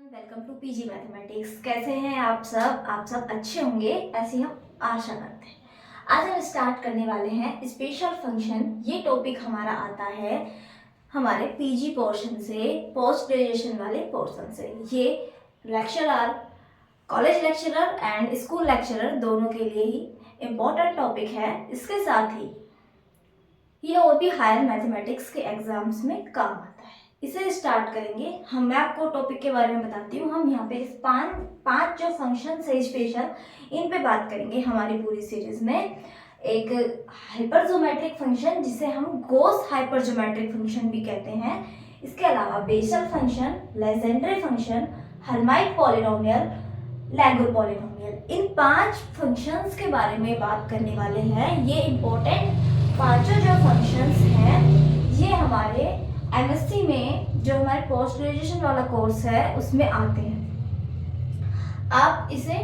Welcome to PG mathematics. कैसे हैं आप सब? आप सब अच्छे होंगे ऐसी हम आशा करते हैं। आज हम स्टार्ट करने वाले हैं स्पेशल फंक्शन। ये टॉपिक हमारा आता है हमारे पीजी पोर्शन से, पोस्ट ग्रेजुएशन वाले पोर्शन से। ये lecturer, college lecturer and school lecturer दोनों के लिए ही इम्पोर्टेंट टॉपिक है। इसके साथ ही ये और भी हायर मैथमेटिक्स के एग्जाम्स में काम आता है। इसे स्टार्ट करेंगे मैं आपको टॉपिक के बारे में बताती हूँ। हम यहाँ पे इस पांच जो फंक्शन है स्पेशल, इन पे बात करेंगे हमारी पूरी सीरीज में। एक हाइपरजोमेट्रिक फंक्शन जिसे हम गॉस हाइपरजोमेट्रिक फंक्शन भी कहते हैं। इसके अलावा Bessel function, Legendre function, Hermite polynomial, Laguerre polynomial. इन 5 फंक्शंस के बारे में बात करने वाले हैं। ये इम्पोर्टेंट पांचों जो फंक्शंस हैं ये हमारे एमएससी में, जो हमारे पोस्ट ग्रेजुएशन वाला कोर्स है, उसमें आते हैं। आप इसे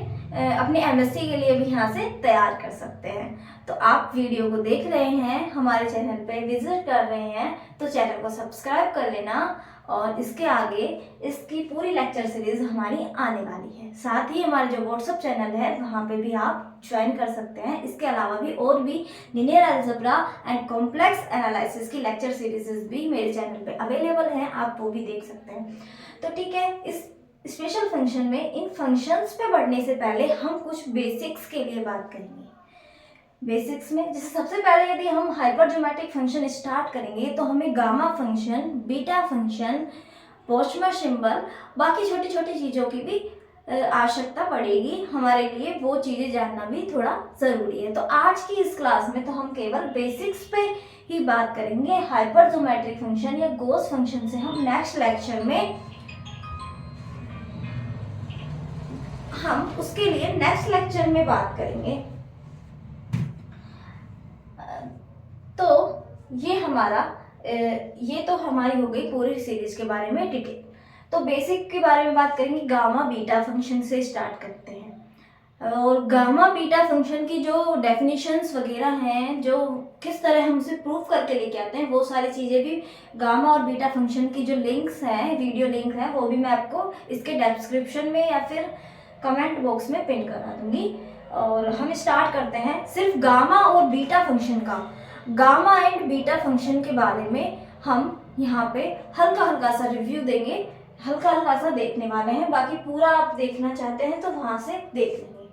अपने एमएससी के लिए भी यहाँ से तैयार कर सकते हैं। तो आप वीडियो को देख रहे हैं, हमारे चैनल पे विजिट कर रहे हैं, तो चैनल को सब्सक्राइब कर लेना। और इसके आगे इसकी पूरी लेक्चर सीरीज हमारी आने वाली है। साथ ही हमारा जो व्हाट्सएप चैनल है वहाँ पे भी आप ज्वाइन कर सकते हैं। इसके अलावा भी और भी linear algebra and complex analysis की लेक्चर सीरीज भी मेरे चैनल पे अवेलेबल हैं, आप वो भी देख सकते हैं। तो ठीक है, इस स्पेशल फंक्शन में इन फंक्शंस पे बढ़ने से पहले हम कुछ बेसिक्स के लिए बात करेंगे। बेसिक्स में जैसे सबसे पहले यदि हम हाइपरजोमेट्रिक फंक्शन स्टार्ट करेंगे तो हमें gamma function, beta function, Pochhammer symbol, बाकी छोटी छोटी चीज़ों की भी आवश्यकता पड़ेगी हमारे लिए। वो चीज़ें जानना भी थोड़ा ज़रूरी है। तो आज की इस क्लास में तो हम केवल बेसिक्स पे ही बात करेंगे। हाइपरजोमेट्रिक फंक्शन या गॉस फंक्शन से हम नेक्स्ट लेक्चर में उसके लिए नेक्स्ट लेक्चर में बात करेंगे। तो ये तो हमारी हो गई पूरी सीरीज के बारे में डिटेल। तो बेसिक के बारे में बात करेंगे। गामा बीटा फंक्शन से स्टार्ट करते हैं। और गामा बीटा फंक्शन की जो डेफिनेशंस वगैरह हैं, जो किस तरह हम उसे प्रूफ करके लेके आते हैं, वो सारी चीज़ें भी गामा और बीटा फंक्शन की जो लिंक्स हैं, वीडियो लिंक है, वो भी मैं आपको इसके डिस्क्रिप्शन में या फिर कमेंट बॉक्स में पिन करा दूंगी। और हम स्टार्ट करते हैं सिर्फ गामा और बीटा फंक्शन का। गामा एंड बीटा फंक्शन के बारे में हम यहाँ पे हल्का हल्का सा रिव्यू देंगे, हल्का हल्का सा देखने वाले हैं। बाकी पूरा आप देखना चाहते हैं तो वहाँ से देख लेंगे।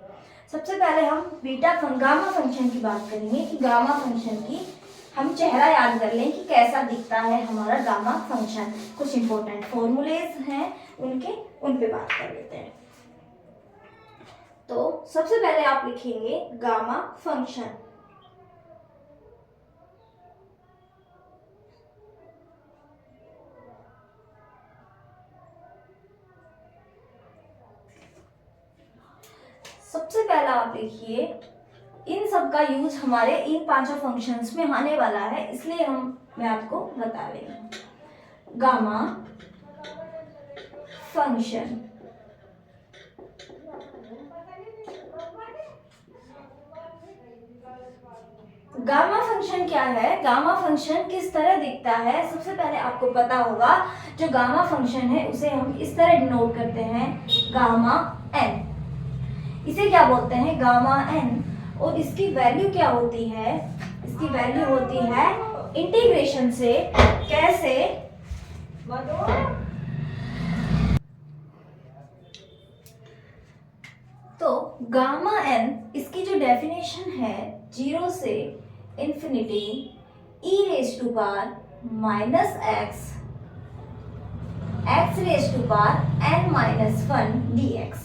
सबसे पहले हम गामा फंक्शन की बात करेंगे कि गामा फंक्शन की हम चेहरा याद कर लें कि कैसा दिखता है हमारा गामा फंक्शन। कुछ इंपॉर्टेंट फॉर्मूलेज हैं उन पे बात कर लेते हैं। तो सबसे पहले आप लिखेंगे गामा फंक्शन। सबसे पहला आप लिखिए, इन सब का यूज हमारे इन 5 फंक्शंस में आने वाला है, इसलिए मैं आपको बता रही हूँ। गामा फंक्शन, गामा फंक्शन क्या है, गामा फंक्शन किस तरह दिखता है, सबसे पहले आपको पता होगा। जो गामा फंक्शन है उसे हम इस तरह डिनोट करते हैं, गामा एन। इसे क्या बोलते हैं, गामा एन। और इसकी वैल्यू क्या होती है, इसकी वैल्यू होती है इंटीग्रेशन से। कैसे, तो गामा एन, इसकी जो डेफिनेशन है 0 से infinity e raise to power minus x raise to power n minus 1 dx,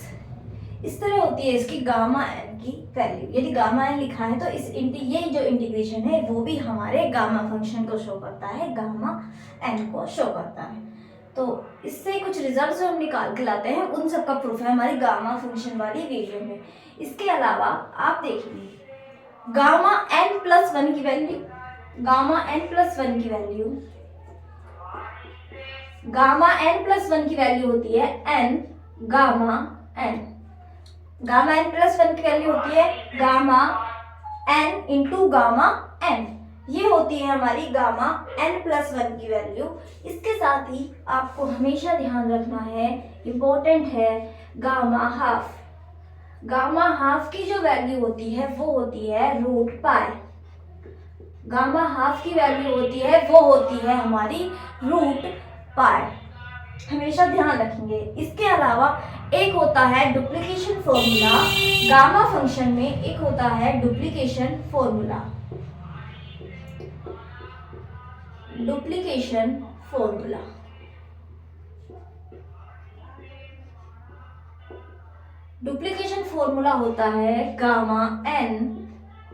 इस तरह होती है इसकी गामा एन की वैल्यू। यदि गामा एन लिखा है तो ये जो इंटीग्रेशन है वो भी हमारे गामा फंक्शन को शो करता है, गामा एन को शो करता है। तो इससे कुछ रिजल्ट जो हम निकाल के लाते हैं उन सब का प्रूफ है हमारी गामा फंक्शन वाली वीडियो में। इसके अलावा आप देखिए गामा एन प्लस 1 की वैल्यू, गामा एन प्लस 1 की वैल्यू, गामा एन प्लस 1 की वैल्यू होती है n gamma n. Gamma n plus 1 की वैल्यू होती है gamma n into gamma n. ये होती है हमारी गामा n+1 की वैल्यू। इसके साथ ही आपको हमेशा ध्यान रखना है, इम्पोर्टेंट है, गामा हाफ। गामा हाफ की जो वैल्यू होती है वो होती है √π। गामा हाफ की वैल्यू होती है वो होती है हमारी √π। हमेशा ध्यान रखेंगे। इसके अलावा एक होता है डुप्लीकेशन फॉर्मूला, गामा फंक्शन में एक होता है duplication formula. Duplication formula duplication formula होता है gamma n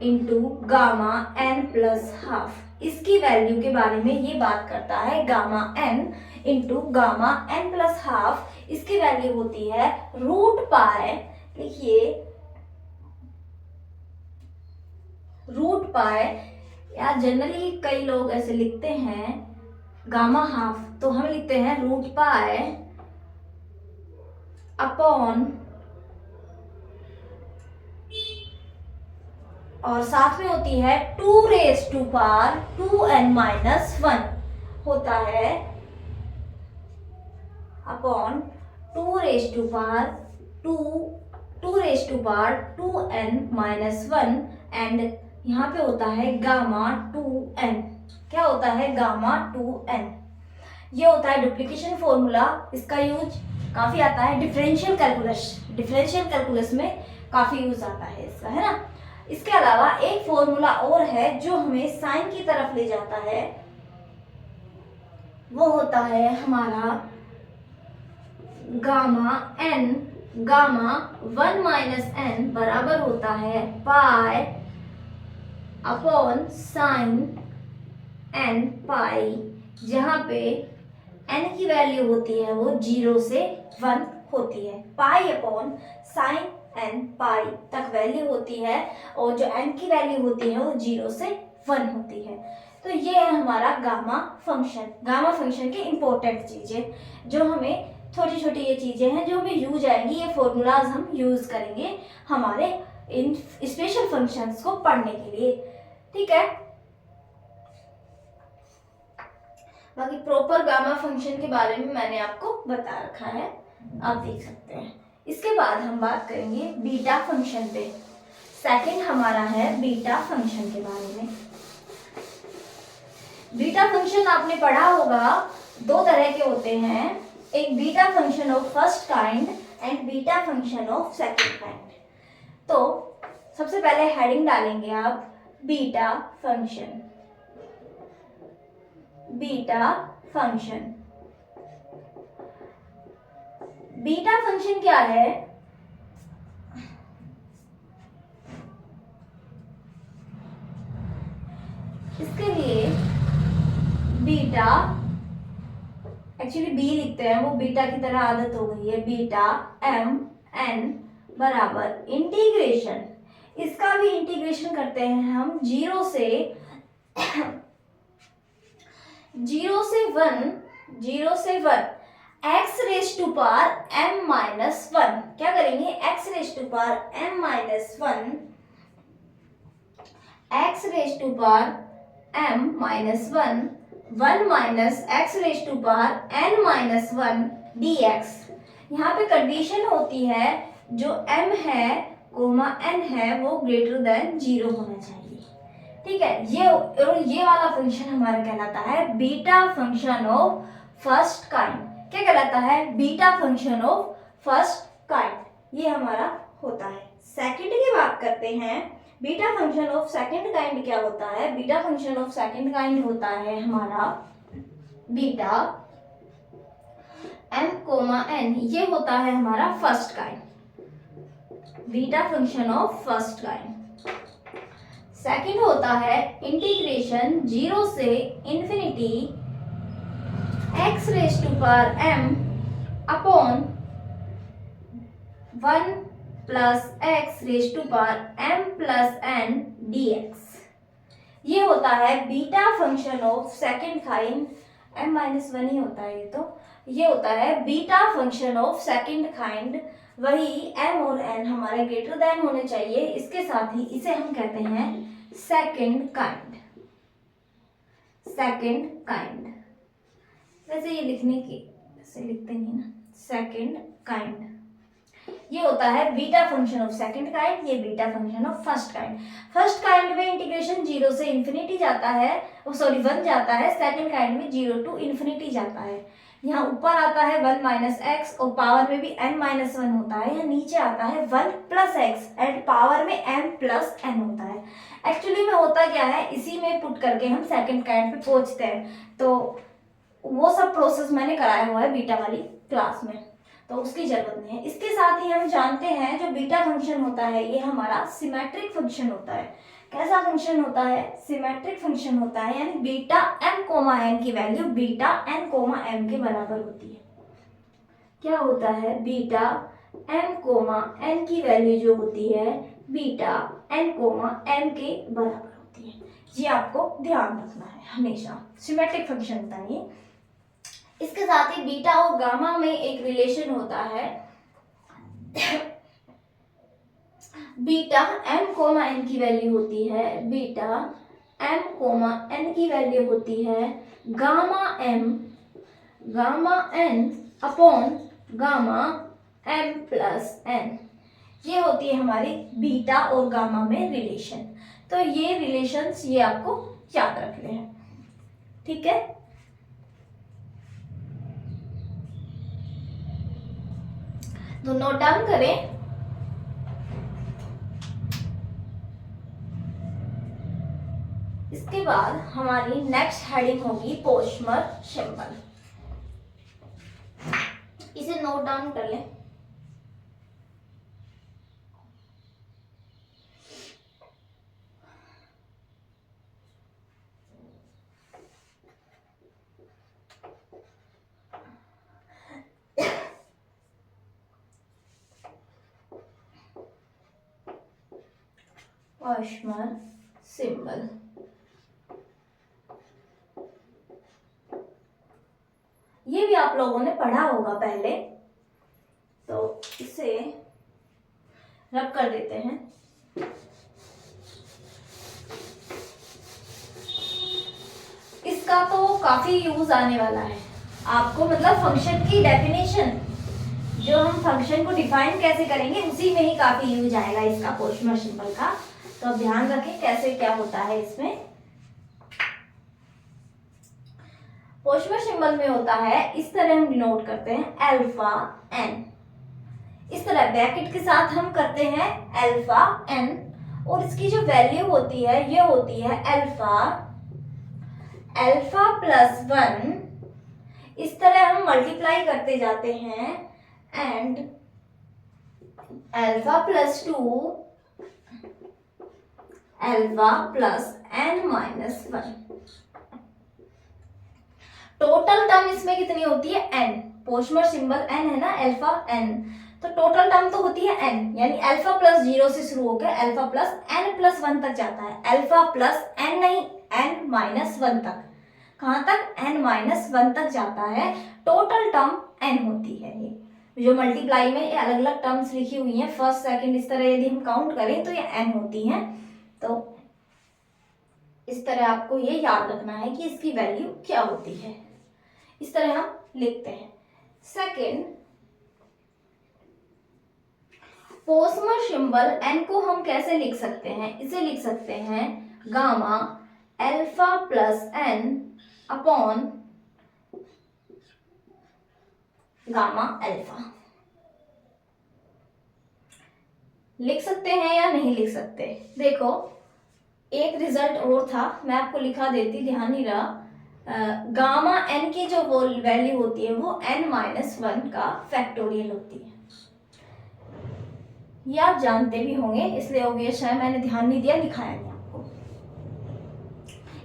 into gamma n+12। इसकी वैल्यू के बारे में ये बात करता है, gamma n into gamma n+12। इसकी वैल्यू होती है √π। लिखिए √π, या जनरली कई लोग ऐसे लिखते हैं गामा हाफ, तो हम लिखते हैं √π अपॉन, और साथ में होती है 2n-1 होता है अपॉन 2n-1 एंड यहाँ पे होता है गामा 2n। क्या होता है? Gamma 2n। ये होता है डुप्लीकेशन फॉर्मूला। इसका यूज काफी आता है डिफरेंशियल कैलकुलस में काफी यूज आता है इसका, है ना। इसके अलावा एक फॉर्मूला और है जो हमें साइन की तरफ ले जाता है, वो होता है हमारा गामा 1 - n बराबर होता है पाई अपॉन साइन n पाई, जहां पे n की वैल्यू होती है वो 0 से 1 होती है। पाई अपॉन साइन n पाई तक वैल्यू होती है, और जो n की वैल्यू होती है वो 0 से 1 होती है। तो ये है हमारा गामा फंक्शन। गामा फंक्शन की इंपॉर्टेंट चीजें, जो हमें छोटी छोटी ये चीजें हैं जो हमें यूज आएंगी। ये फॉर्मूलाज हम यूज करेंगे हमारे इन स्पेशल फंक्शंस को पढ़ने के लिए, ठीक है। बाकी प्रॉपर गामा फंक्शन के बारे में मैंने आपको बता रखा है, आप देख सकते हैं। इसके बाद हम बात करेंगे बीटा फंक्शन पे। सेकंड हमारा है बीटा फंक्शन के बारे में। बीटा फंक्शन आपने पढ़ा होगा, दो तरह के होते हैं, एक beta function of first kind and beta function of second kind. तो सबसे पहले हेडिंग डालेंगे आप beta function. Beta function, beta function क्या है? इसके लिए बीटा, एक्चुअली बी लिखते हैं, वो बीटा की तरह आदत हो गई है। बीटा mn बराबर इंटीग्रेशन, इसका भी इंटीग्रेशन करते हैं हम 0 से 1 x raise to power m-1। क्या करेंगे? x raise to power m-1, x raise to power m-1 1 minus x raise to power n-1 dx। यहाँ पे कंडीशन होती है जो m है कोमा n है वो ग्रेटर देन 0 होना चाहिए, ठीक है। ये वाला फंक्शन हमारा कहलाता है beta function of first kind. क्या कहलाता है? Beta function of first kind, ये हमारा होता है। सेकंड की बात करते हैं, beta function of second kind क्या होता है? Beta function of second kind होता है हमारा बीटा m, ये होता है हमारा first kind, beta function of first kind. Second होता है इंटीग्रेशन 0 से infinity x raise to power m upon 1 plus x raise to power m+n dx। ये होता है beta function of second kind, m-1 ही होता है ये होता है beta function of second kind. वही m और n हमारे ग्रेटर देन होने चाहिए, इसके साथ ही इसे हम कहते हैं सेकंड काइंड। Second kind. वैसे ये लिखने की वैसे लिखते नहीं ना, सेकंड काइंड। ये होता है beta function of second kind, ये beta function of first kind. First kind में इंटीग्रेशन 0 से इन्फिनिटी जाता है, सॉरी 1 जाता है। सेकंड काइंड में 0 टू इन्फिनिटी जाता है। यहाँ ऊपर आता है 1 माइनस एक्स और पावर में भी n माइनस 1 होता है। यहाँ नीचे आता है 1 प्लस एक्स एंड पावर में m प्लस n होता है। एक्चुअली में होता क्या है, इसी में पुट करके हम सेकंड काइंड पे पहुंचते हैं। तो वो सब प्रोसेस मैंने कराया हुआ है बीटा वाली क्लास में, तो उसकी जरूरत नहीं है। इसके साथ ही हम जानते हैं जो बीटा फंक्शन होता है ये हमारा सिमेट्रिक फंक्शन होता है। कैसा फंक्शन होता है? सिमेट्रिक फंक्शन होता है, यानी बीटा m कोमा n की value beta n comma m के बराबर होती है। क्या होता है? बीटा m कोमा n की वैल्यू जो होती है बीटा n कोमा m के बराबर होती है। ये आपको ध्यान रखना है हमेशा, सिमेट्रिक फंक्शन होता है ये। इसके साथ ही बीटा और गामा में एक रिलेशन होता है। बीटा m कोमा n की वैल्यू होती है, बीटा m कोमा n की वैल्यू होती है gamma n upon gamma m plus n। ये होती है हमारी बीटा और गामा में रिलेशन। तो ये रिलेशंस ये आपको याद रखने हैं, ठीक है। तो नोट डाउन करें। इसके बाद हमारी नेक्स्ट हेडिंग होगी पोस्मर सिंबल। इसे नोट डाउन कर लें। पोस्मर सिंबल, ये भी आप लोगों ने पढ़ा होगा पहले, तो इसे रब कर देते हैं। इसका तो काफी यूज आने वाला है आपको, मतलब फंक्शन की डेफिनेशन, जो हम फंक्शन को डिफाइन कैसे करेंगे उसी में ही काफी यूज आएगा इसका पोस्मर सिंबल का। तो ध्यान रखें कैसे क्या होता है इसमें। पोस्मर सिंबल में होता है, इस तरह हम डिनोट करते हैं अल्फा n। इस तरह ब्रैकेट के साथ हम करते हैं अल्फा n, और इसकी जो वैल्यू होती है ये होती है अल्फा प्लस 1। इस तरह हम मल्टीप्लाई करते जाते हैं and alpha plus 2 alpha plus n minus 1। Total term इसमें कितनी होती है? n। पोस्मर सिंबल n है ना, अल्फा n, तो टोटल टर्म तो होती है n, यानी अल्फा प्लस 0 से शुरू होकर अल्फा प्लस n प्लस 1 तक जाता है। अल्फा प्लस n नहीं, n माइनस 1 तक। कहाँ तक? n माइनस 1 तक जाता है। टोटल टर्म n होती है। ये जो मल्टीप्लाई में ये अलग अलग टर्म्स लिखी हुई हैं, फर्स्ट सेकंड, इस तरह यदि हम काउंट करें तो ये n होती हैं। तो इस तरह आपको ये याद रखना है कि इसकी वैल्यू क्या होती है। इस तरह हम लिखते हैं। सेकंड, पोस्मर सिंबल n को हम कैसे लिख सकते हैं? इसे लिख सकते हैं gamma alpha plus n upon gamma alpha. लिख सकते हैं या नहीं लिख सकते? देखो एक रिजल्ट और था, मैं आपको लिखा देती, ध्यान नहीं रहा। गामा n की जो वैल्यू होती है वो n माइनस 1 का फैक्टोरियल होती है। ये आप जानते भी होंगे, इसलिए ऑब्वियस है मैंने ध्यान नहीं दिया, दिखाया नहीं आपको।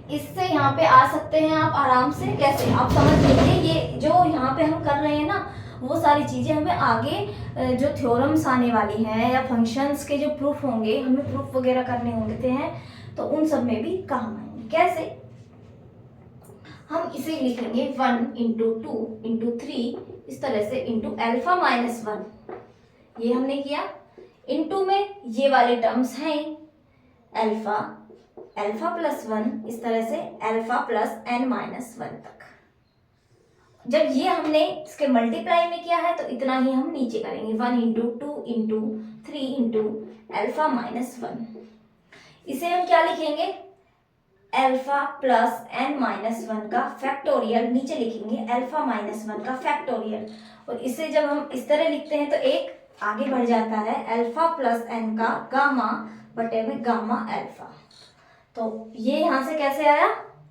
इससे यहाँ पे आ सकते हैं आप आराम से। कैसे? आप समझ लीजिए, ये जो यहाँ पे हम कर रहे हैं ना, वो सारी चीजें हमें आगे जो थ्योरम्स आने वाली हैं या फंक्शंस के जो प्रूफ होंगे, हमें प्रूफ वगैरह करने होंगे हैं, तो उन सब में भी काम आएंगे। कैसे? हम इसे लिखेंगे 1 इंटू 2 इंटू 3, इस तरह से, इंटू अल्फा माइनस 1। ये हमने किया। इंटू में ये वाले टर्म्स हैं अल्फा अल्फा प्लस वन, इस तरह से alpha plus n minus one तक। जब ये हमने इसके मल्टीप्लाई में किया है तो इतना ही हम नीचे करेंगे, 1 into 2 into 3 into alpha minus one. इसे हम क्या लिखेंगे, alpha plus n minus one का फैक्टोरियल, नीचे लिखेंगे अल्फा माइनस वन का फैक्टोरियल। और इसे जब हम इस तरह लिखते हैं तो एक आगे बढ़ जाता है, अल्फा प्लस n का गामा बटे में गामा अल्फा। तो ये यहाँ से कैसे आया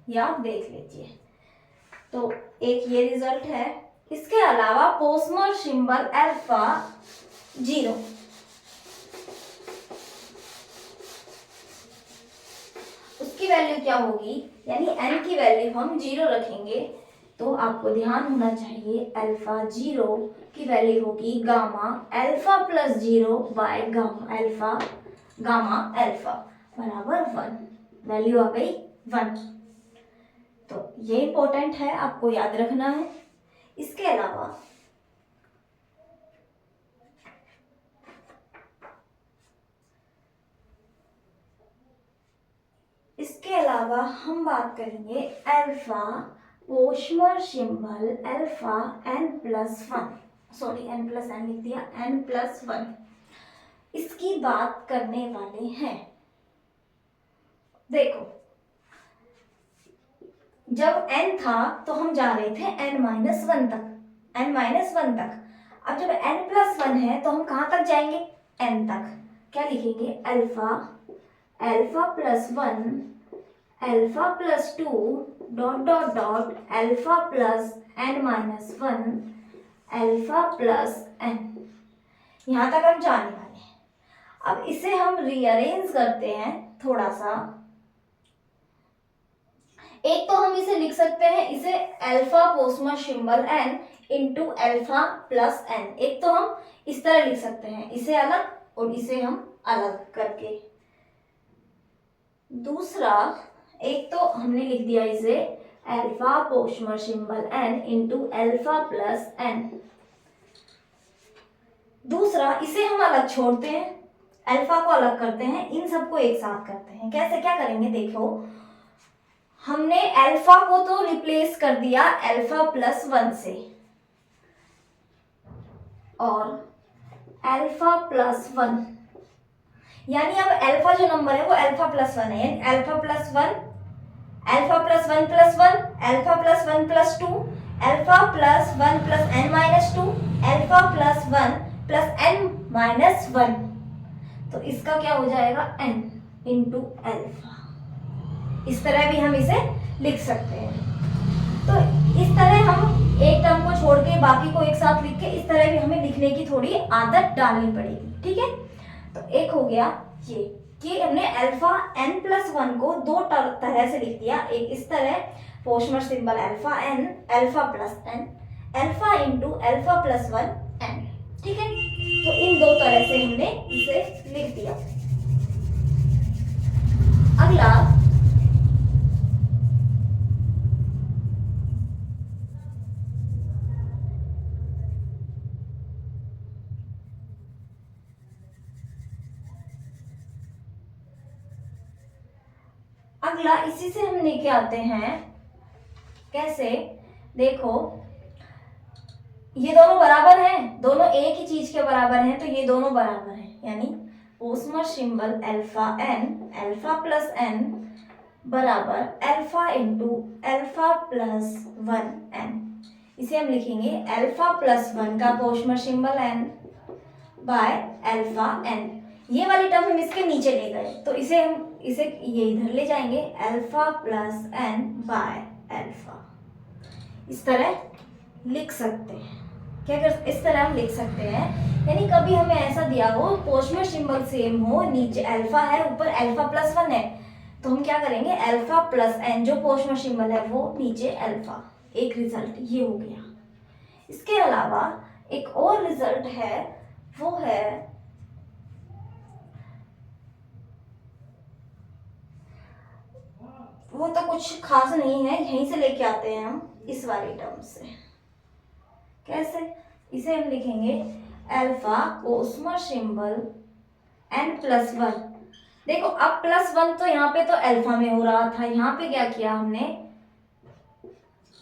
ये आप देख लीजिए। तो एक ये रिजल्ट है। इसके अलावा पोस्मर सिंबल अल्फा 0, उसकी वैल्यू क्या होगी, यानी n की वैल्यू हम 0 रखेंगे तो आपको ध्यान होना चाहिए अल्फा 0 की वैल्यू होगी gamma alpha plus 0 by gamma alpha बराबर 1। वैल्यू आ गई 1। तो ये इंपॉर्टेंट है, आपको याद रखना है। इसके अलावा हम बात करेंगे alpha Pochhammer symbol alpha n plus one, sorry n plus n लिख दिया, n प्लस वन, इसकी बात करने वाले हैं। देखो जब n था तो हम जा रहे थे n माइनस वन तक, अब जब n प्लस वन है तो हम कहाँ तक जाएंगे, n तक। क्या लिखेंगे, alpha plus one, alpha plus two dot dot dot alpha plus n minus one, alpha plus n, यहाँ तक हम जाने वाले हैं। अब इसे हम रीअरेंज करते हैं थोड़ा सा। एक तो हम इसे लिख सकते हैं, इसे alpha Pochhammer symbol n into alpha plus n, एक तो हम इस तरह लिख सकते हैं, इसे अलग और इसे हम अलग करके। दूसरा, एक तो हमने लिख दिया इसे alpha Pochhammer symbol n into alpha plus n। दूसरा, इसे हम अलग छोड़ते हैं, अल्फा को अलग करते हैं, इन सबको एक साथ करते हैं। कैसे, क्या करेंगे, देखो हमने अल्फा को तो रिप्लेस कर दिया अल्फा प्लस वन से, और अल्फा प्लस वन, यानी अब अल्फा जो नंबर है वो अल्फा प्लस वन है, alpha plus one, alpha plus one plus one, alpha plus one plus two, alpha plus one plus n minus two, alpha plus one plus n minus one. तो इसका क्या हो जाएगा, n into alpha. इस तरह भी हम इसे लिख सकते हैं। तो इस तरह हम एक टर्म को छोड़ के बाकी को एक साथ लिख के, इस तरह भी हमें लिखने की थोड़ी आदत डालनी पड़ेगी, ठीक है। तो एक हो गया ये कि हमने अल्फा n प्लस वन को दो तरह से लिख दिया, एक इस तरह Pochhammer symbol alpha n, alpha plus n, alpha into alpha plus one n, ठीक है। तो इन दो तरह से हमने इसे लिख दिया। अगला इसी से हम लेके आते हैं, कैसे, देखो ये दोनों बराबर हैं, दोनों एक ही चीज के बराबर हैं, तो ये दोनों बराबर हैं, यानी Pochhammer symbol alpha n, alpha plus n बराबर alpha into alpha plus one n। इसे हम लिखेंगे अल्फा प्लस वन का Pochhammer symbol n by alpha n। ये वाली टर्म हम इसके नीचे ले गए, तो इसे ये इधर ले जाएंगे, alpha plus n by alpha. इस तरह लिख सकते हैं, क्या कर, इस तरह हम लिख सकते हैं। यानी कभी हमें ऐसा दिया हो, पोस्मर सिंबल सेम हो, नीचे अल्फा है ऊपर अल्फा प्लस वन है, तो हम क्या करेंगे, अल्फा प्लस n जो पोस्मर सिंबल है वो नीचे अल्फा। एक रिजल्ट ये हो गया। इसके अलावा एक और रिजल्ट है, वो है वो तो कुछ खास नहीं है, यहीं से लेके आते हैं हम इस वाली टर्म से। कैसे, इसे हम लिखेंगे alpha Pochhammer symbol n plus one देखो अब +1 तो यहाँ पे तो अल्फा में हो रहा था, यहाँ पे क्या किया हमने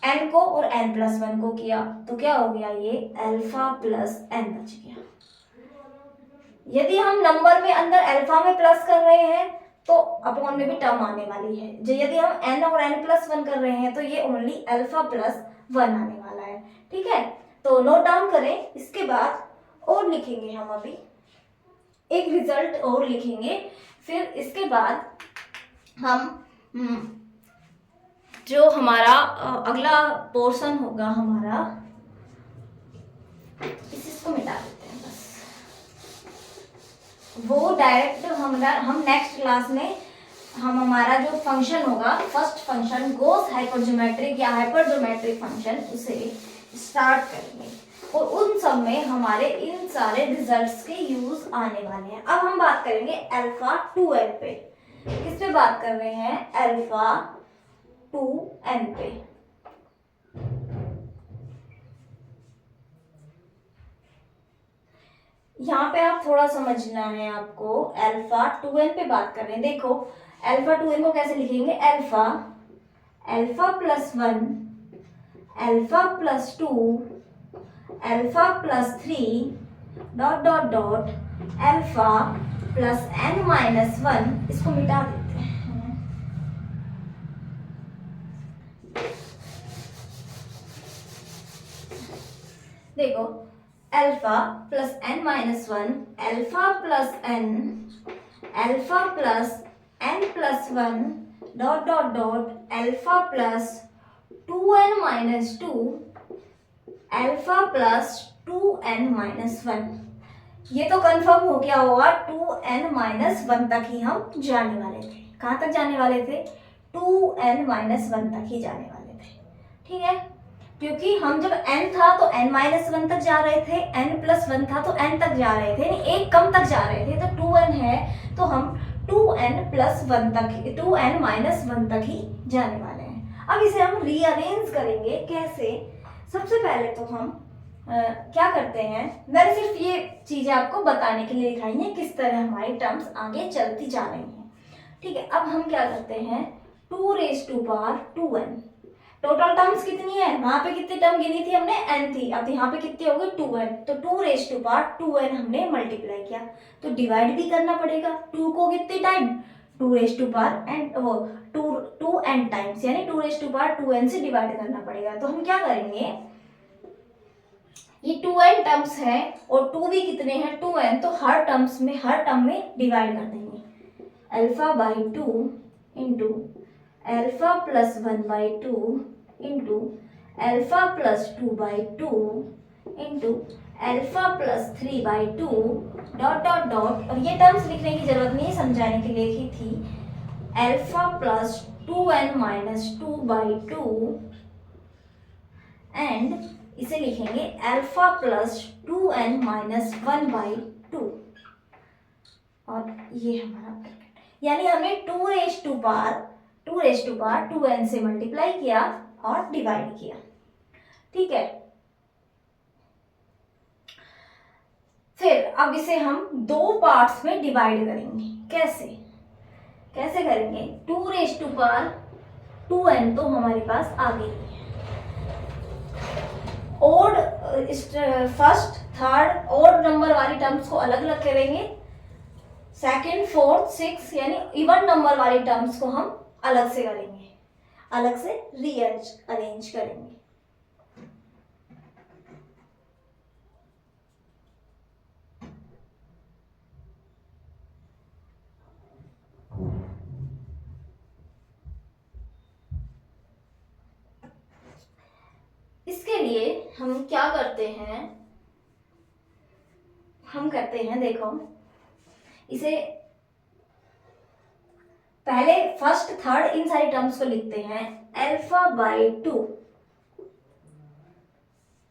n को और n+1 को किया, तो क्या हो गया ये अल्फा प्लस n बच गया। यदि हम नंबर में अंदर अल्फा में प्लस कर रहे हैं तो अपॉन में भी टर्म आने वाली है, जो यदि हम n और n+1 कर रहे हैं तो ये ओनली अल्फा प्लस 1 आने वाला है। ठीक है, तो नोट डाउन करें। इसके बाद और लिखेंगे हम, अभी एक रिजल्ट और लिखेंगे, फिर इसके बाद हम जो हमारा अगला पोर्शन होगा हमारा, इसको मिटा देते हैं बस, वो डायरेक्ट हम नेक्स्ट क्लास में हमारा जो फंक्शन होगा, फर्स्ट फंक्शन गोस हाइपरज्योमेट्रिक या हाइपरज्योमेट्रिक फंक्शन, उसे स्टार्ट करेंगे और उन सब में हमारे इन सारे रिजल्ट्स के यूज आने वाले हैं। अब हम बात करेंगे अल्फा 2n पे। किस पे बात कर रहे हैं? अल्फा 2n पे। यहाँ पे आप थोड़ा समझना है आपको, अल्फा 2n पे बात कर रहे हैं। देखो अल्फा 2n को कैसे लिखेंगे? Alpha +1, alpha +2, alpha +3 dot dot dot alpha plus n-1, इसको मिटा देते हैं। देखो alpha plus n-1, alpha plus n, alpha plus n+1 dot dot dot alpha plus 2n-2, alpha plus 2n-1। ये तो कंफर्म हो गया होगा, 2n-1 तक ही हम जाने वाले थे। कहाँ तक जाने वाले थे? 2n-1 तक ही जाने वाले थे। ठीक है, क्योंकि हम जब n था तो n-1 तक जा रहे थे, n+1 था तो n तक जा रहे थे, यानी एक कम तक जा रहे थे। तो 2n है तो हम 2n+1 तक, 2n-1 तक ही जाने वाले हैं। अब इसे हम रीअरेंज करेंगे। कैसे? सबसे पहले तो हम क्या करते हैं, मैंने सिर्फ ये चीजें आपको बताने के लिए दिखाई हैं किस तरह हमारी टर्म्स आगे चलती जा रही हैं। ठीक है, अब हम क्या करते हैं, 2n। टोटल टर्म्स कितनी है? वहां पे कितनी टर्म गिनी थी हमने? n थी। अब यहाँ पे कितनी हो गई? 2n। तो 2n हमने मल्टीप्लाई किया, तो डिवाइड भी करना पड़ेगा 2 को कितने टाइम? 2n टाइम्स, यानी 2n से डिवाइड करना पड़ेगा। तो हम क्या करेंगे, ये 2n टर्म्स है और 2 भी कितने हैं? 2n। तो हर टर्म में डिवाइड कर देंगे। अल्फा/2 into alpha plus 1/2 into alpha plus 2/2 into alpha plus 3/2 dot dot dot, और ये टर्म्स लिखने की जरूरत नहीं, समझाने के लिए ही थी, अल्फा प्लस 2n-2/2 एंड इसे लिखेंगे अल्फा प्लस 2n-1/2, और ये हमारा ब्रैकेट, यानी हमने 2n से मल्टीप्लाई किया और डिवाइड किया। ठीक है, फिर अब इसे हम दो पार्ट्स में डिवाइड करेंगे। कैसे करेंगे? 2n तो हमारे पास आ गई है। Odd first third odd number वाली टर्म्स को अलग अलग करेंगे, सेकंड फोर्थ सिक्स यानी इवन नंबर वाली टर्म्स को हम अलग से करेंगे, अलग से अरेंज करेंगे। इसके लिए हम क्या करते हैं, देखो इसे पहले फर्स्ट थर्ड इन सारी टर्म्स को लिखते हैं अल्फा/2।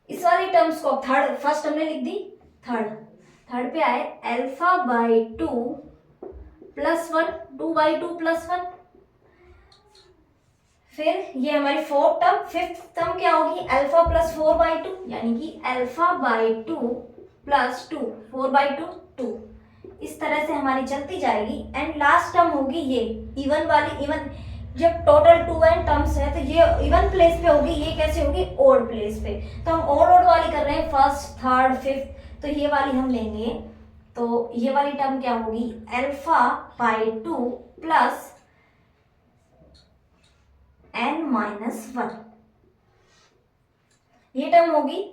इस वाली टर्म्स को थर्ड, फर्स्ट हमने लिख दी, थर्ड पे आए अल्फा/2 +1, 2/2 +1। फिर ये हमारी फोर्थ टर्म, फिफ्थ टर्म क्या होगी? अल्फा प्लस 4/2, यानी कि अल्फा/2 + 2, 4/2 2, इस तरह से हमारी चलती जाएगी एंड लास्ट टर्म होगी ये इवन वाली। इवन जब टोटल 2n टर्म्स है तो ये इवन प्लेस पे होगी, ये कैसे होगी ओड प्लेस पे। तो हम ओड वाली कर रहे हैं, फर्स्ट थर्ड फिफ्थ, तो ये वाली हम लेंगे। तो ये वाली टर्म क्या होगी अल्फा बाई 2 प्लस n-1, ये टर्म होगी।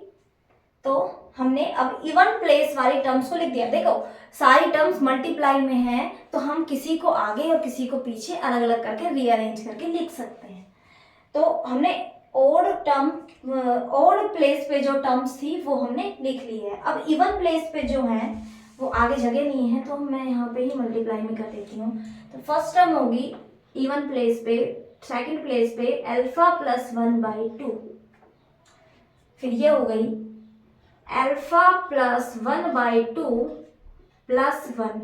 तो हमने अब इवन प्लेस वाली टर्म्स को लिख दिया। देखो सारी टर्म्स मल्टीप्लाई में हैं तो हम किसी को आगे और किसी को पीछे अलग अलग करके रीअरेंज करके लिख सकते हैं। तो हमने ओड प्लेस पे जो टर्म्स थी वो हमने लिख ली है। अब इवन प्लेस पे जो है वो आगे जगह नहीं है तो मैं यहाँ पे ही मल्टीप्लाई में कर देती हूँ। तो फर्स्ट टर्म होगी इवन प्लेस पे, सेकंड प्लेस पे अल्फा प्लस 1/2, फिर ये हो गई अल्फा प्लस 1/2 प्लस 1।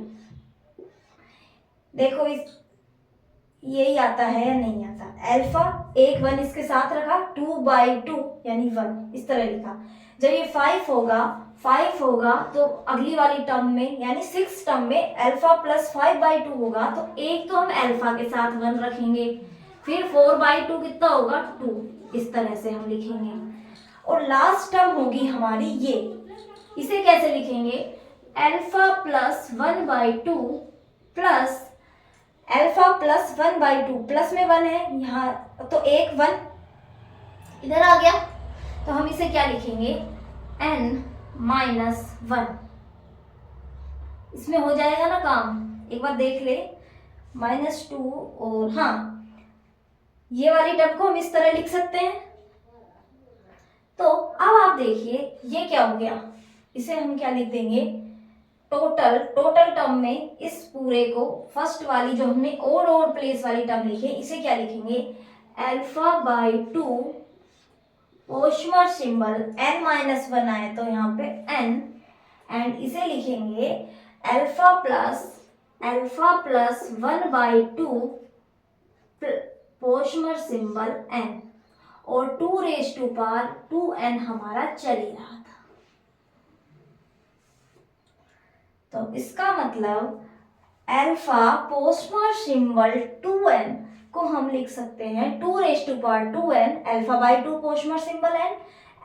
देखो इस यही आता है या नहीं आता, अल्फा एक 1 इसके साथ रखा, 2/2 यानी 1 इस तरह लिखा। जब ये 5 होगा तो अगली वाली टर्म में यानी 6 टर्म में अल्फा प्लस 5/2 होगा तो एक तो हम अल्फा के साथ 1 रखेंगे, फिर 4/2 कितना होगा 2, इस तरह से हम लिखेंगे। और लास्ट टर्म होगी हमारी ये, इसे कैसे लिखेंगे alpha plus 1/2 plus alpha plus 1/2, plus में 1 है यहाँ तो एक 1 इधर आ गया, तो हम इसे क्या लिखेंगे n-1। इसमें हो जाएगा ना काम, एक बार देख ले -2। और हाँ ये वाली टर्म को हम इस तरह लिख सकते हैं। तो अब आप देखिए ये क्या हो गया, इसे हम क्या लिख देंगे टोटल टर्म में इस पूरे को फर्स्ट वाली जो हमने ओड प्लेस वाली टर्म लिखी है इसे क्या लिखेंगे alpha by 2 Pochhammer symbol n-1 आए तो यहाँ पे n एंड इसे लिखेंगे alpha plus 1/2 Pochhammer symbol n और 2n हमारा चल ही रहा था। तो इसका मतलब अल्फा पोस्टमर सिंबल 2n को हम लिख सकते हैं 2n alpha by 2 Pochhammer symbol n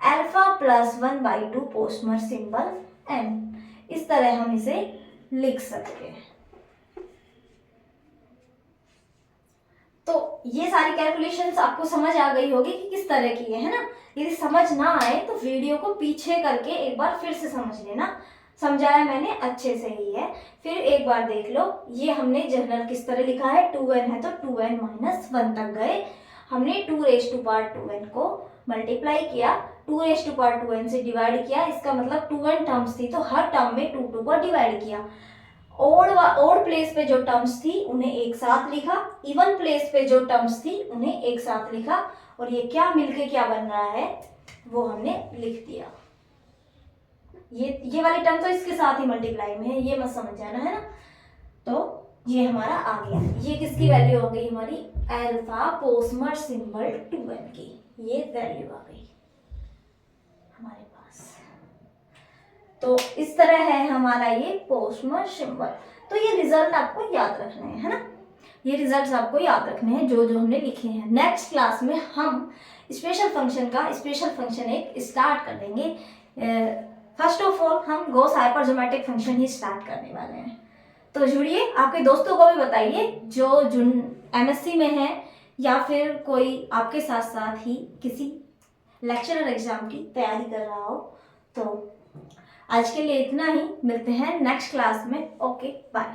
alpha plus 1/2 Pochhammer symbol n, इस तरह हम इसे लिख सकते हैं। तो ये सारी कैलकुलेशंस आपको समझ आ गई होगी कि किस तरह की है ना। यदि समझ ना आए तो वीडियो को पीछे करके एक बार फिर से समझ लेना, समझाया मैंने अच्छे से ही है, फिर एक बार देख लो। ये हमने जनरल किस तरह लिखा है 2n है तो 2n-1 तक गए, हमने 2n को मल्टीप्लाई किया, 2n से डिवाइड किया, इसका मतलब 2n टर्म्स थी तो हर टर्म में 2 को डिवाइड किया। ओड प्लेस पे जो टर्म्स थी उन्हें एक साथ लिखा, इवन प्लेस पे जो टर्म्स थी उन्हें एक साथ लिखा, और ये क्या मिलके क्या बन रहा है वो हमने लिख दिया। ये वाली टर्म तो इसके साथ ही मल्टीप्लाई में है, ये मत समझ जाना है ना। तो ये हमारा आ गया, ये किसकी वैल्यू हो गई हमारी अल्फा पोस्टमर सिंबल 2n की, ये वैल्यू आ गई हमारे पास। तो इस तरह है हमारा ये पोस्टमर सिंबल। तो ये रिजल्ट आपको याद रखने हैं, है ना, ये रिजल्ट्स आपको याद रखने हैं जो जो हमने लिखे हैं। नेक्स्ट क्लास में हम स्पेशल फंक्शन एक स्टार्ट कर देंगे। फर्स्ट ऑफ ऑल हम गॉस हाइपरजोमेट्रिक फंक्शन ही स्टार्ट करने वाले हैं। तो जुड़िए, आपके दोस्तों को भी बताइए जो MSc में है या फिर कोई आपके साथ साथ ही किसी लेक्चरर एग्जाम की तैयारी कर रहा हो। तो आज के लिए इतना ही, मिलते हैं नेक्स्ट क्लास में। Okay bye.